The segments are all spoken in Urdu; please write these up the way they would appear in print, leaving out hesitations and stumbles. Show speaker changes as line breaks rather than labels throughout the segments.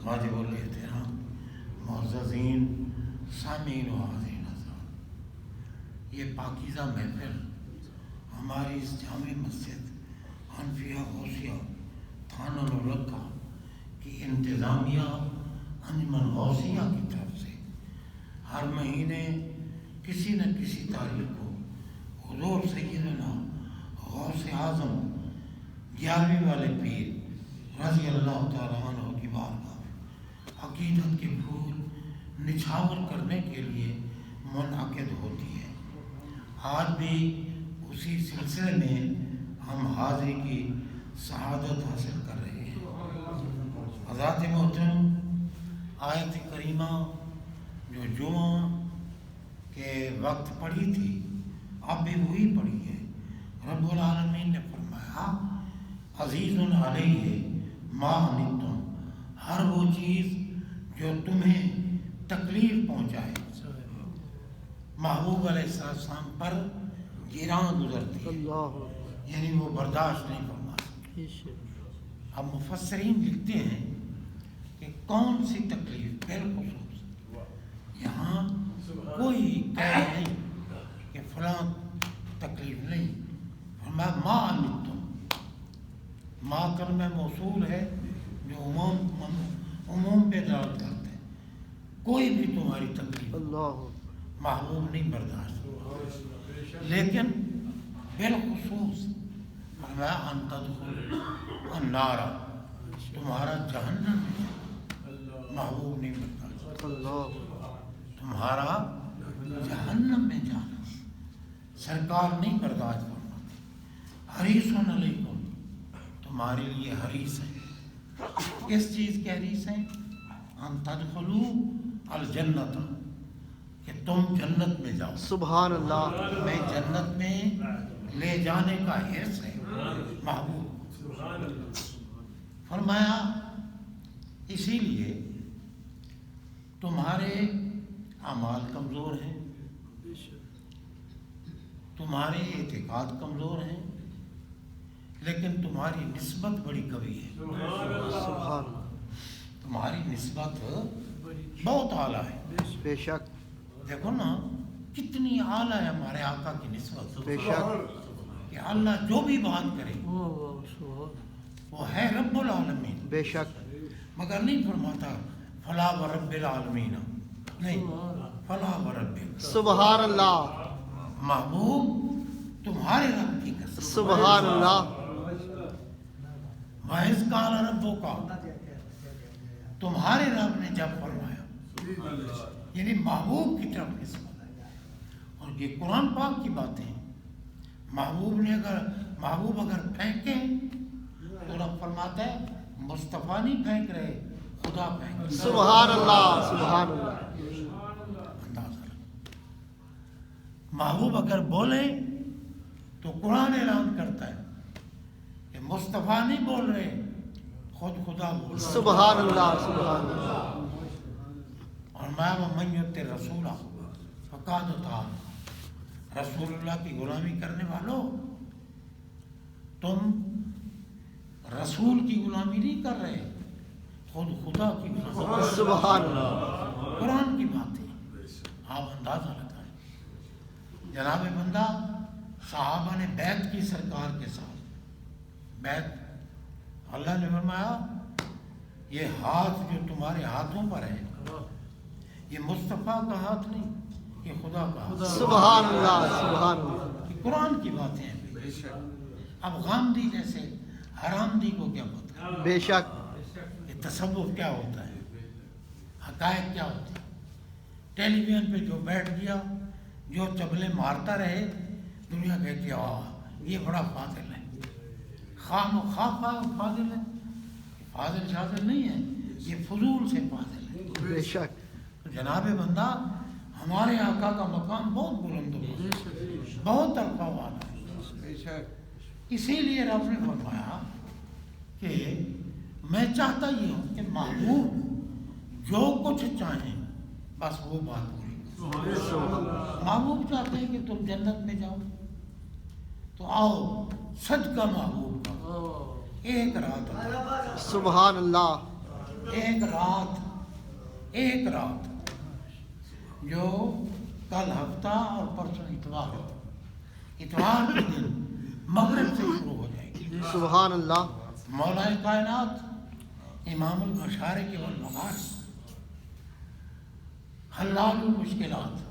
واجب الاحترام معززین سامعین و حاضرین حضرات، یہ پاکیزہ محفل ہماری اس جامع مسجد حنفیہ غوثیہ تھانہ نولکھا کی انتظامیہ انجمن غوثیہ کی طرف سے ہر مہینے کسی نہ کسی تاریخ کو حضور سیدنا غوث اعظم 11ویں والے پیر رضی اللہ تعالیٰ عنہ کی بارگاہ عقیدت کے پھول نچھاور کرنے کے لیے منعقد ہوتی ہے۔ آج بھی اسی سلسلے میں ہم حاضری کی سعادت حاصل کر رہے ہیں۔ حضرات محترم، آیت کریمہ جو جمعہ کے وقت پڑھی تھی اب بھی وہی پڑھی ہے۔ رب العالمین نے فرمایا عزیز علیہ ما عنتم، ہر وہ چیز جو تمہیں تکلیف پہنچائے محبوب علیہ السلام پر گراں گزرتی ہے، یعنی وہ برداشت نہیں فرما سکتے۔ اب مفسرین لکھتے ہیں کہ کون سی تکلیف، بالخصوص یہاں کوئی کہہ نہیں کہ فلاں تکلیف نہیں، فرمایا ما عنتم، ما کلمہ موصول ہے جو عموم پہ دلالت کرتے ہیں، کوئی بھی تمہاری تکلیف محبوب نہیں برداشت، لیکن بالخصوص فرمایا ان تدخل النار، تمہارا جہنم میں محبوب نہیں برداشت، تمہارا جہنم میں جانا سرکار نہیں برداشت فرماتے۔ حریص علیکم، تمہارے لیے حریص ہے۔ کس چیز کے حریص ہیں؟ ان تدخلوا الجنت، کہ تم جنت میں جاؤ،
سبحان اللہ،
تمہیں جنت میں لے جانے کا حرص ہے محبوب۔ فرمایا اسی لیے تمہارے اعمال کمزور ہیں، تمہارے اعتقاد کمزور ہیں، لیکن تمہاری نسبت بڑی قوی ہے،
سبحان،
تمہاری نسبت بہت اعلیٰ ہے۔
بے شک،
دیکھو نا کتنی اعلیٰ ہے ہمارے آقا کی نسبت،
بے شک،
کہ اللہ جو بھی بات کرے وہ ہے رب العالمین،
بے شک،
مگر نہیں فرماتا فلا و رب العالمین، نہیں، فلا و رب،
سبحان اللہ،
محبوب تمہارے رب کی قسم،
سبحان اللہ،
وَإِذْ قَالَ رَبُّكَ، تمہارے رب نے جب فرمایا، یعنی محبوب کی طرف نسبت ہے۔ اور یہ قرآن پاک کی باتیں ہیں، محبوب اگر پھینکیں تو رب فرماتا ہے مصطفیٰ نہیں پھینک رہے، خدا پھینک رہے۔
سبحان اللہ، سبحان اللہ،
اندازہ لگا۔ محبوب اگر بولے تو قرآن اعلان کرتا ہے کہ مصطفیٰ نہیں بول رہے، خود خدا بول رہا ہے۔
سبحان اللہ، سبحان اللہ،
اور من یطع الرسول فقد اطاع، رسول اللہ کی غلامی کرنے والوں، تم رسول کی غلامی نہیں کر رہے، خود خدا کی غلامی۔
سبحان اللہ،
قرآن کی بات ہے، آپ اندازہ لگائیں۔ جناب بندہ صحابہ نے بیعت کی سرکار کے ساتھ، بیعت، اللہ نے فرمایا یہ ہاتھ جو تمہارے ہاتھوں پر ہے یہ مصطفیٰ کا ہاتھ نہیں، یہ خدا کا ہاتھ۔
سبحان اللہ، سبحان اللہ،
یہ قرآن کی باتیں ہیں۔ اب غامدی جیسے حرامدی کو کیا پتہ،
بے شک،
یہ تصوف کیا ہوتا ہے، حقائق کیا ہوتے ہیں۔ ٹیلی ویژن پہ جو بیٹھ گیا، جو چبلے مارتا رہے، دنیا کہتی ہے یہ بڑا فاضل ہے، خام و خواہ فاضل ہے، فاضل شاضل نہیں ہے، یہ فضول سے فاضل ہے۔
بے شک،
تو جناب بندہ ہمارے آقا کا مقام بہت بلند ہے، بہت عرفہ والا ہے۔ اسی لیے رب نے فرمایا کہ میں چاہتا یہ ہوں کہ محبوب جو کچھ چاہیں بس وہ بات پوری۔ محبوب چاہتے ہیں کہ تم جنت میں جاؤ تو آؤ، صدقہ محبوب کا ایک رات عطا،
سبحان اللہ،
ایک رات جو کل ہفتہ اور پرسوں اتوار کے دن مغرب سے شروع ہو جائے گی.
سبحان اللہ.
مولا کائنات امام المشارق والمغارب حلال المشکلات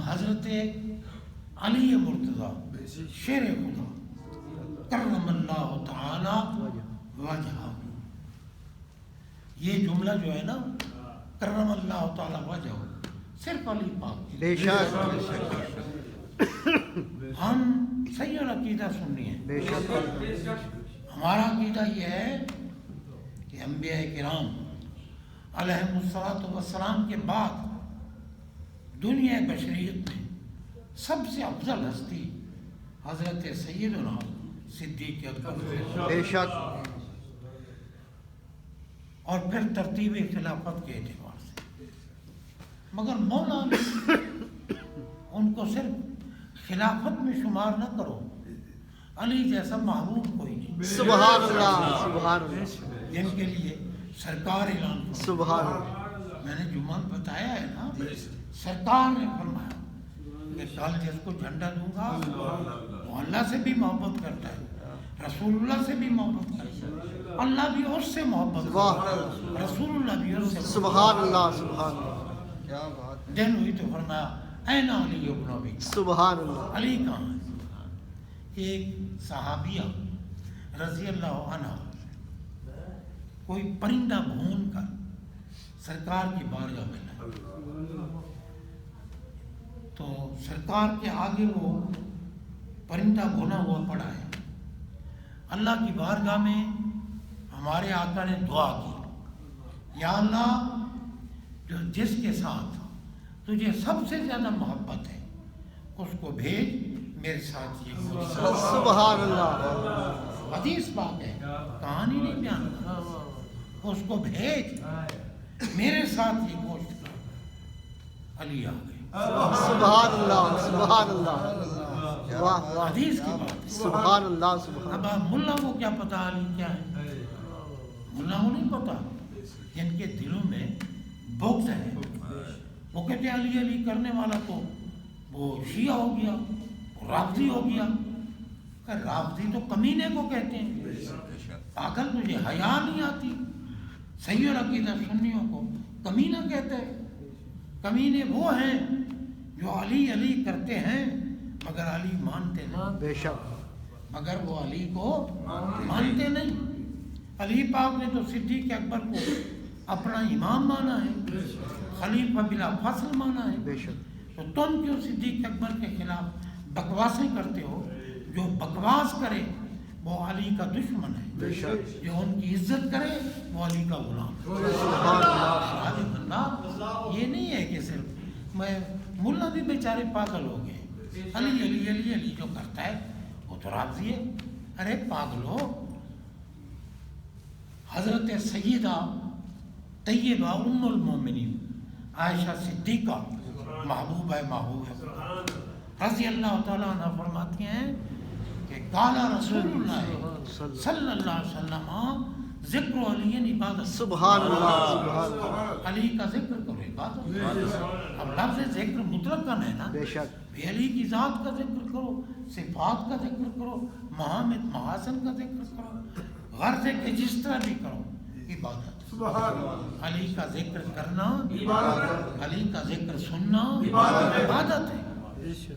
حضرت علی مرتضی شیر خدا کرم اللہ تعالی وجہہ، یہ جملہ جو ہے نا کرم اللہ تعالی وجہہ صرف علی پاک.
بے شک
ہم صحیح عقیدہ سننی ہے.
بے شک
ہمارا عقیدہ یہ ہے کہ انبیاء کرام علیہم الصلوۃ والسلام کے بعد دنیا بشریت میں سب سے افضل ہستی حضرت سیدنا صدیق اکبر،
بے شک
اور پھر ترتیب خلافت کے اعتبار سے. مگر مولا علی ان کو صرف خلافت میں شمار نہ کرو، علی جیسا محبوب کوئی نہیں.
سبحان اللہ. سبحان اللہ.
جن کے لیے سرکار اعلان فرمایا.
سبحان اللہ.
میں نے جمعہ بتایا ہے نا، سرکار نے فرمایا کہ کل جس کو جھنڈا دوں گا وہ اللہ سے بھی محبت کرتا ہے، رسول اللہ سے بھی محبت کرتا ہے، اللہ بھی اس سے محبت کرتا ہے، رسول اللہ بھی اس سے.
سبحان اللہ. سبحان اللہ. کیا بات.
دن ہوئی تو فرمایا این علی ابن ابی طالب.
سبحان اللہ.
علی کہاں ہے؟ ایک صحابیہ رضی اللہ عنہ کوئی پرندہ بھون کر سرکار کی بارگاہ میں لائے تو سرکار کے آگے وہ پرندہ بھونا ہوا پڑا ہے. اللہ کی بارگاہ میں ہمارے آقا نے دعا کی، یا اللہ جو جس کے ساتھ تجھے سب سے زیادہ محبت ہے اس کو بھیج میرے ساتھ یہ گوشت.
سبحان اللہ.
حدیث پاک ہے، کہانی نہیں بیان کرنا. اس کو بھیج میرے ساتھ یہ گوشت کر. علی آ گئے.
سبحان اللہ. سبحان اللہ. واہ واہ.
حدیث کی بات ہے.
سبحان اللہ. سبحان
اب ملا کو کیا پتا علی کیا ہے؟ ملا کو نہیں پتا. جن کے دلوں میں بغض ہے وہ کہتے ہیں علی علی کرنے والا تو وہ شیعہ ہو گیا، رافضی ہو گیا. رافضی تو کمینے کو کہتے ہیں. پاگل تجھے حیا نہیں آتی؟ صحیح عقیدہ سنیوں کو کمینہ کہتے ہیں. کمینے وہ ہیں جو علی علی کرتے ہیں مگر علی مانتے نہیں.
بے شک.
مگر وہ علی کو مانتے نہیں. علی پاک نے تو صدیق اکبر کو اپنا امام مانا ہے، خلیفہ بلا فصل مانا ہے.
بے شک.
تو تم کیوں صدیق اکبر کے خلاف بکواسیں کرتے ہو؟ جو بکواس کرے وہ علی کا دشمن ہے،
بے شک.
جو ان کی عزت کرے وہ علی کا غلام.
سبحان اللہ.
آج بندہ یہ نہیں ہے کہ صرف میں ملا بھی بیچارے پاگل ہو گئے. علی علی علی علی جو کرتا ہے وہ تو رافضی ہے. ارے پاگلو، حضرت سیدہ طیبہ ام المومنین عائشہ صدیقہ محبوبہ محبوب رضی اللہ تعالیٰ عنہ فرماتی ہیں کہ قال رسول اللہ صلی اللہ علیہ وسلم ذکر علی عبادت.
سبحان اللہ. سبحان اللہ.
علی کا ذکر کرو عبادت. اب لفظ ذکر مطلقاً ہے نا.
بے شک.
علی کی ذات کا ذکر کرو، صفات کا ذکر کرو، محامد محاسن کا ذکر کرو، غرض کے جس طرح بھی کرو عبادت. علی کا ذکر کرنا علی کا ذکر سننا عبادت ہے.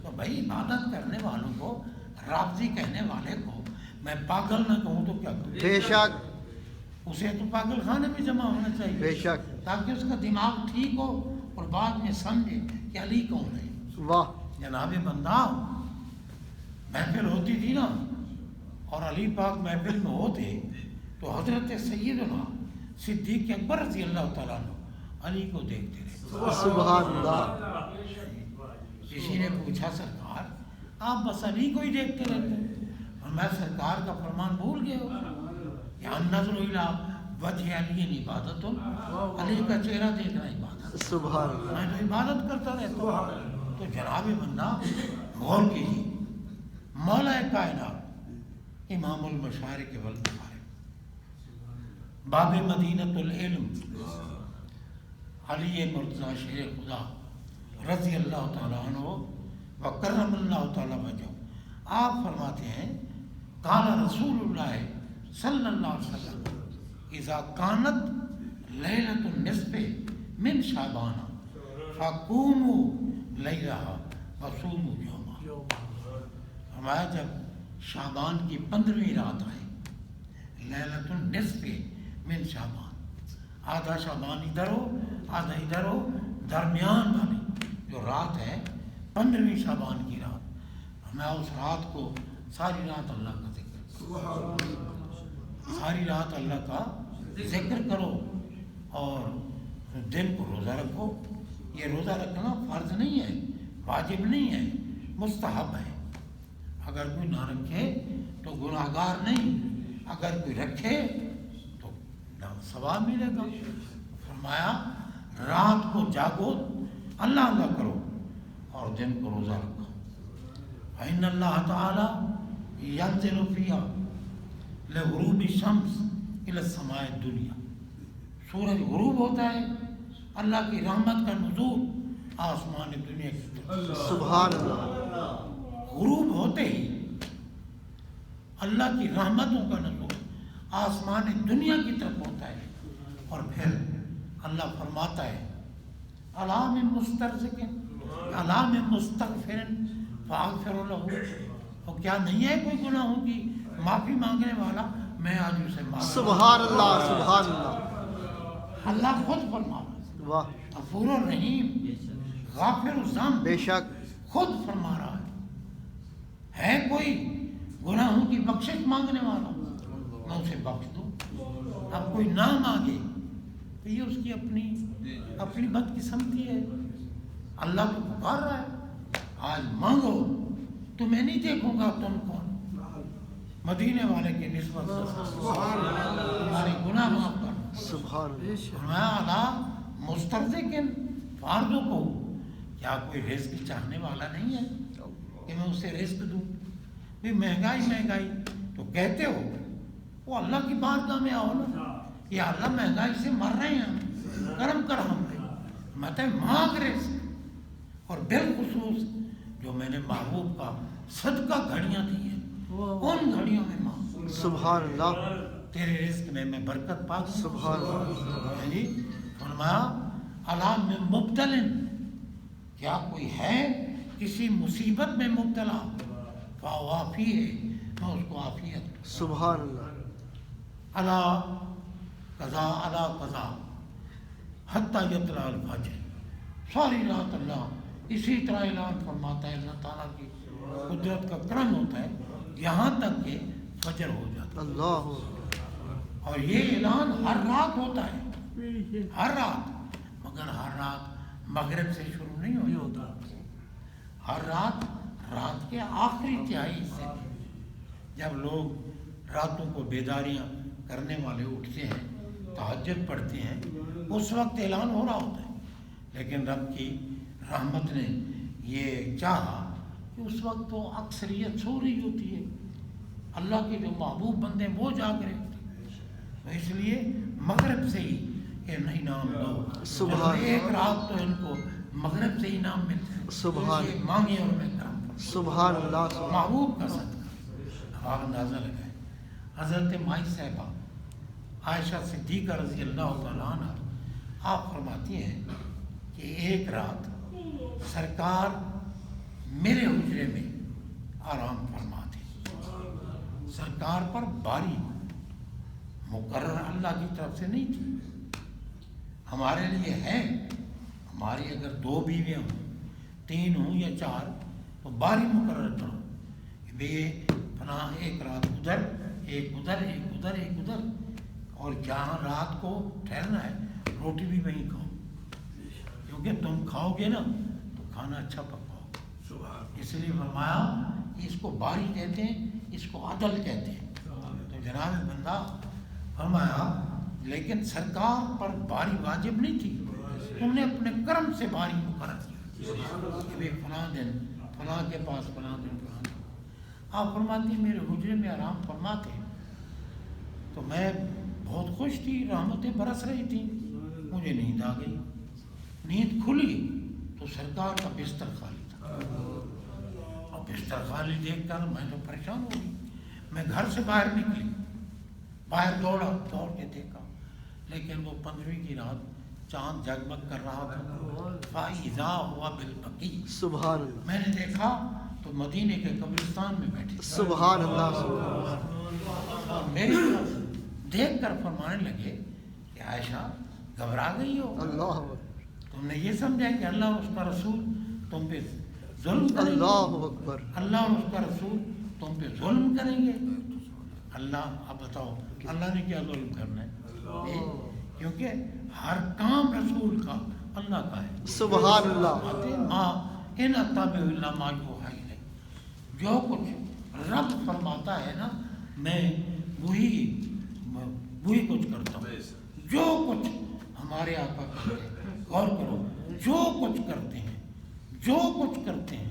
تو بھائی عبادت کرنے والوں کو، رافضی کہنے والے کو میں پاگل نہ کہوں تو کیا کروں؟
بے شک.
اسے تو پاگل خانے میں جمع ہونا چاہیے
بے شک.
تاکہ اس کا دماغ ٹھیک ہو اور بعد میں سمجھے کہ علی کون ہے.
واہ.
جناب بندہ محفل ہوتی تھی نا اور علی پاک محفل میں ہوتے تو حضرت سیدنا صدیق اکبر رضی اللہ تعالیٰ عنہ علی کو دیکھتے رہے.
سبحان اللہ.
کسی نے پوچھا سرکار آپ بس علی کو ہی دیکھتے رہتے ہیں؟ اور میں سرکار کا فرمان بھول گئے ہو کہ النظر الی وجہ علی عبادت. علی کا چہرہ دیکھنا عبادت.
سبحان اللہ.
میں تو عبادت کرتا رہتا ہوں. تو جناب بندہ غور کیجیے، مولا کائنات امام المشارق والمغارب باب مدینۃ العلم، علی مرتضیٰ شیر خدا رضی اللہ تعالیٰ عنہ وکرم اللہ تعالیٰ وجہ، آپ فرماتے ہیں قال رسول اللہ صلی اللہ علیہ وسلم اذا کانت لیلۃ النصف من شعبان فقوموا لیلہا وصوموا یوما، فرمایا جب شعبان کی 15ویں رات آئے، لیلۃ النصف من شعبان، آدھا شعبان ادھر ہو آدھا ادھر ہو، درمیان والی جو رات ہے 15ویں شعبان کی رات، ہمیں اس رات کو ساری رات اللہ کا ذکر، ساری رات اللہ کا ذکر کرو، اور دن کو روزہ رکھو۔ یہ روزہ رکھنا فرض نہیں ہے، واجب نہیں ہے، مستحب ہے۔ اگر کوئی نہ رکھے تو گناہ گار نہیں، اگر کوئی رکھے تو ثواب ملے گا۔ فرمایا رات کو جاگو، اللہ اللہ کرو، اور دن کو روزہ رکھو۔ فإن اللہ تعالی ینزل فیہا لغروب الشمس الی السماء الدنیا، سورج غروب ہوتا ہے، اللہ کی رحمت کا نزول آسمان دنیا کی طرف،
سبحان اللہ،
غروب ہوتے ہی اللہ کی رحمتوں کا نزول آسمان دنیا کی طرف ہوتا ہے، اور پھر اللہ فرماتا ہے الا من مسترزق الا من مستغفر فاغفر له، اور کیا نہیں ہے کوئی گناہوں کی معافی مانگنے والا، میں آج اسے معاف۔
سبحان اللہ، سبحان اللہ،
اللہ خود فرما رہا ہے،
واہ،
غفور الرحیم غافر الذنب،
بے شک،
خود فرما رہا ہے کوئی گناہوں کی بخشش مانگنے والا، میں اسے بخش دوں۔ اب کوئی نہ مانگے تو یہ اس کی اپنی بدقسمتی ہے، اللہ کو پکار رہا ہے آج مانگو تو میں نہیں دیکھوں گا تم کون، مدینے والے کی نسبت تمہارے گناہ معاف کر،
سبحان اللہ،
فرمایا الا مسترزقن فاردو کو، کیا کوئی رزق چاہنے والا نہیں ہے کہ میں اسے رزق دوں؟ بھی مہنگائی تو کہتے ہو، وہ اللہ کی بارگاہ میں آؤ نا، یہ اللہ مہنگائی سے مر رہے ہیں، کرم کر ہم پہ، مت مانگ رزق، اور بالخصوص جو میں نے محبوب کا صدقہ گھڑیاں دی ہیں ان گھڑیوں میں مانگ،
سبحان اللہ،
تیرے رزق میں برکت پا دوں۔
سبحان اللہ،
جی فرمایا الا من مبتلن، کیا کوئی ہے کسی مصیبت میں مبتلا، فعافی ہے میں اس کو عافیت،
سبحان اللہ،
الا قضا حتی یطلع الفجر، ساری رات اللہ اسی طرح اعلان فرماتا ہے، اللہ تعالیٰ کی قدرت کا کرم ہوتا ہے یہاں تک کہ فجر ہو جاتا ہے،
اللہ،
اور یہ اعلان ہر رات ہوتا ہے، ہر رات، مگر ہر رات مغرب سے شروع نہیں ہوتا، ہر رات کے آخری تہائی سے، جب لوگ راتوں کو بیداریاں کرنے والے اٹھتے ہیں، تہجد پڑھتے ہیں، اس وقت اعلان ہو رہا ہوتا ہے، لیکن رب کی رحمت نے یہ چاہا کہ اس وقت تو اکثریت سو رہی ہوتی ہے، اللہ کے جو محبوب بندے وہ جاگ رہے ہوتے ہیں، تو اس لیے مغرب سے ہی انعام دو،
سبحان،
ایک رات تو ان کو مغرب سے انعام ملتا ہے،
سبحان،
یہ مانگے اور میں کرم کروں،
سبحان اللہ،
محبوب کا صدقہ۔ اب آپ اندازہ لگائیں، حضرت مائی صاحبہ عائشہ صدیقہ رضی اللہ تعالیٰ عنہ آپ فرماتی ہیں کہ ایک رات سرکار میرے حجرے میں آرام فرما تھے، سرکار پر باری مقرر اللہ کی طرف سے نہیں تھی، ہمارے لیے ہے، ہماری اگر 2 بیویاں ہوں، 3 ہوں یا 4 تو باری مقرر کرو کہ بھئی فلاں ایک رات ادھر ایک ادھر ایک ادھر ایک ادھر، اور جہاں رات کو ٹھہرنا ہے روٹی بھی وہیں کھاؤ، کیونکہ تم کھاؤ گے نا تو کھانا اچھا پکاؤ، اس لیے فرمایا اس کو باری کہتے ہیں، اس کو عدل کہتے ہیں۔ تو جناب بندہ فرمایا لیکن سرکار پر باری واجب نہیں تھی، تم نے اپنے کرم سے باری مقرر کی کہ بھئی فلاں دن فلاں کے پاس فلاں دن فلاں دن۔ آپ فرماتی ہیں میرے حجرے میں آرام فرماتے تو میں بہت خوش تھی، رحمتیں برس رہی تھیں، مجھے نیند آ گئی، نیند کھلی تو سرکار کا بستر خالی تھا، اور بستر خالی دیکھ کر میں تو پریشان ہو گئی، میں گھر سے باہر نکلی، باہر دوڑا، دوڑ کے دیکھا، لیکن وہ 15ویں کی رات چاند جگمگ کر رہا تھا، فَإِذَا هُوَ بِالْبَقِيعِ،
سبحان اللہ،
میں نے دیکھا تو مدینے کے قبرستان میں بیٹھے،
سبحان اللہ، سبحان اللہ،
اور میری طرف دیکھ کر فرمانے لگے کہ عائشہ گھبرا گئی ہو،
اللہ
تم نے یہ سمجھا کہ اللہ اور اس کا رسول تم پہ ظلم کریں گے،
اللہ اکبر،
اللہ اور اس کا رسول تم پہ ظلم کریں گے؟ اللہ، اب بتاؤ اللہ نے کیا ظلم کرنا ہے؟ کیونکہ ہر کام رسول کا اللہ کا ہے،
سبحان اللہ،
ان اتبع الا ما یوحی الی، جو کچھ رب فرماتا ہے نا میں وہی کچھ کرتا ہوں، جو کچھ ہمارے آقا کرتے ہیں، غور کرو، جو کچھ کرتے ہیں، جو کچھ کرتے ہیں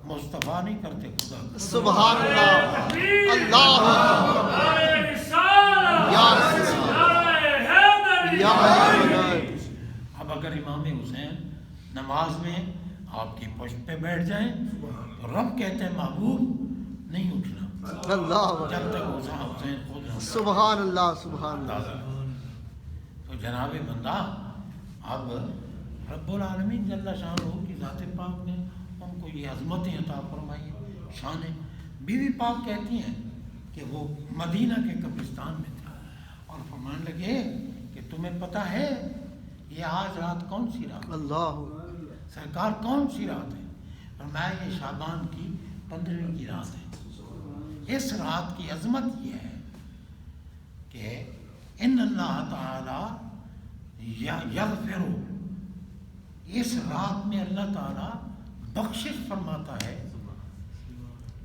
مصطفیٰ نہیں کرتے، خدا کرتے۔
سبحان اللہ، اللہ یا
اب اگر امام حسین نماز میں آپ کی پشت پہ بیٹھ جائیں تو رب کہتے ہیں محبوب نہیں اٹھنا
اللہ،
جب تک حسین خود نہ
سبحان اللہ، سبحان اللہ،
تو جناب بندہ اب رب العالمین جل شانہ کی ذات پاک نے ان کو یہ عظمتیں عطا فرمائی، شانیں۔ بیوی پاک کہتی ہیں کہ وہ مدینہ کے قبرستان میں تھا اور فرمانے لگے کہ تمہیں پتہ ہے یہ آج رات کون سی رات ہے؟
اللہ،
سرکار کون سی رات ہے؟ فرمایا یہ شعبان کی 15ویں کی رات ہے۔ اس رات کی عظمت یہ ہے کہ ان اللہ تعالی یغفر، اس رات میں اللہ تعالی بخشش فرماتا ہے،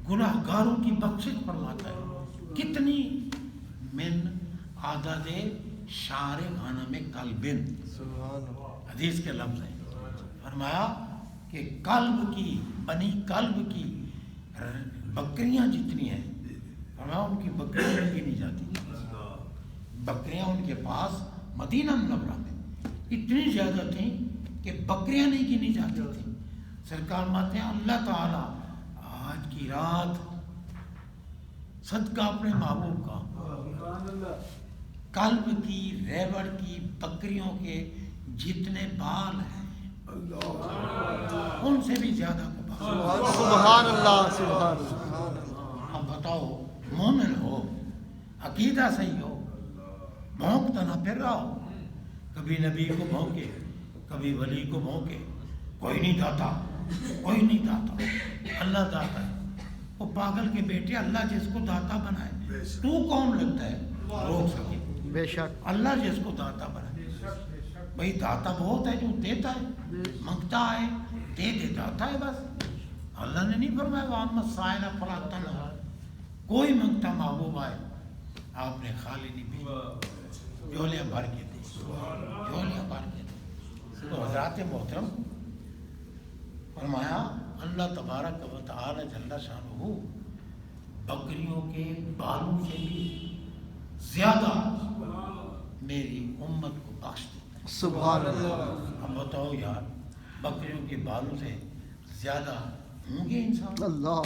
گناہ گاروں کی بخشش فرماتا ہے۔ کتنی من عدد شعر غنم قلب، حدیث کے لفظ ہیں، فرمایا کہ قلب کی، بنی قلب کی بکریاں جتنی ہیں، فرمایا ان کی بکریاں نہیں گنی جاتی، بکریاں ان کے پاس مدینہ منورہ میں اتنی زیادہ تھیں کہ بکریاں نہیں گنی جاتی تھیں۔ سرکار ماتے ہیں اللہ تعالیٰ آج کی رات صدقہ اپنے محبوب کا قلب کی، ریوڑ کی بکریوں کے جتنے بال ہیں ان سے بھی زیادہ
سبحان اللہ، سبحان اللہ،
اب بتاؤ مومن ہو، عقیدہ صحیح ہو، بھونکتا نہ پھر رہا ہو، کبھی نبی کو بھونکے، کبھی ولی کو بھونکے، کوئی نہیں داتا، کوئی نہیں داتا، اللہ داتا ہے۔ وہ پاگل کے بیٹے، اللہ جس کو داتا بنائے تو کون لگتا ہے روک سکے؟
بے شک،
اللہ جس کو داتا بنائے، بھئی داتا بہت ہے جو دیتا ہے، منگتا ہے دے داتا ہے بس۔ اللہ نے نہیں فرمایا وَأَمَّا السَّائِلَ فَلَا تَنْهَرْ، کوئی منگتا محبوب آئے آپ نے خالی نہیں بھیجی، جھولیاں بھر کے دے، جھولیاں بھر کے دے۔ تو حضرات محترم فرمایا اللہ تبارک و تعالی جل شانہ بکریوں کے بالوں سے بھی زیادہ میری امت کو بخش دیتا ہے۔
سبحان اللہ،
اب بتاؤ یار، بکریوں کے بالوں سے زیادہ ہوں گے انسان؟
اللہ،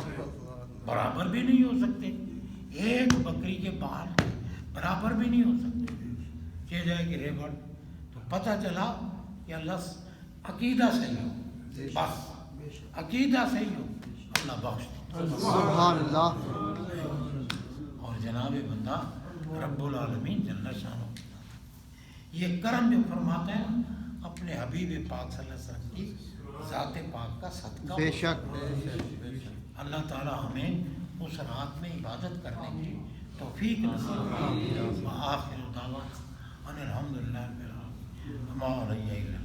برابر بھی نہیں ہو سکتے، ایک بکری کے بال برابر بھی نہیں ہو سکتے۔ کہہ جائے کہ ریوڑ تو پتہ چلا کہ اللہ عقیدہ صحیح ہو، بس عقیدہ صحیح ہو، اللہ بخش دے۔
سبحان اللہ،
اور جناب بندہ رب العالمین جل شانہ یہ کرم جو فرماتا ہے اپنے حبیب پاک صلی اللہ علیہ وسلم کی ذات پاک کا صدقہ،
بے شک،
اللہ تعالی ہمیں اس رات میں عبادت کرنے کی توفیق نصیب فرمائے۔ وآخر دعوانا ان الحمدللہ رب العالمین، وما علیہ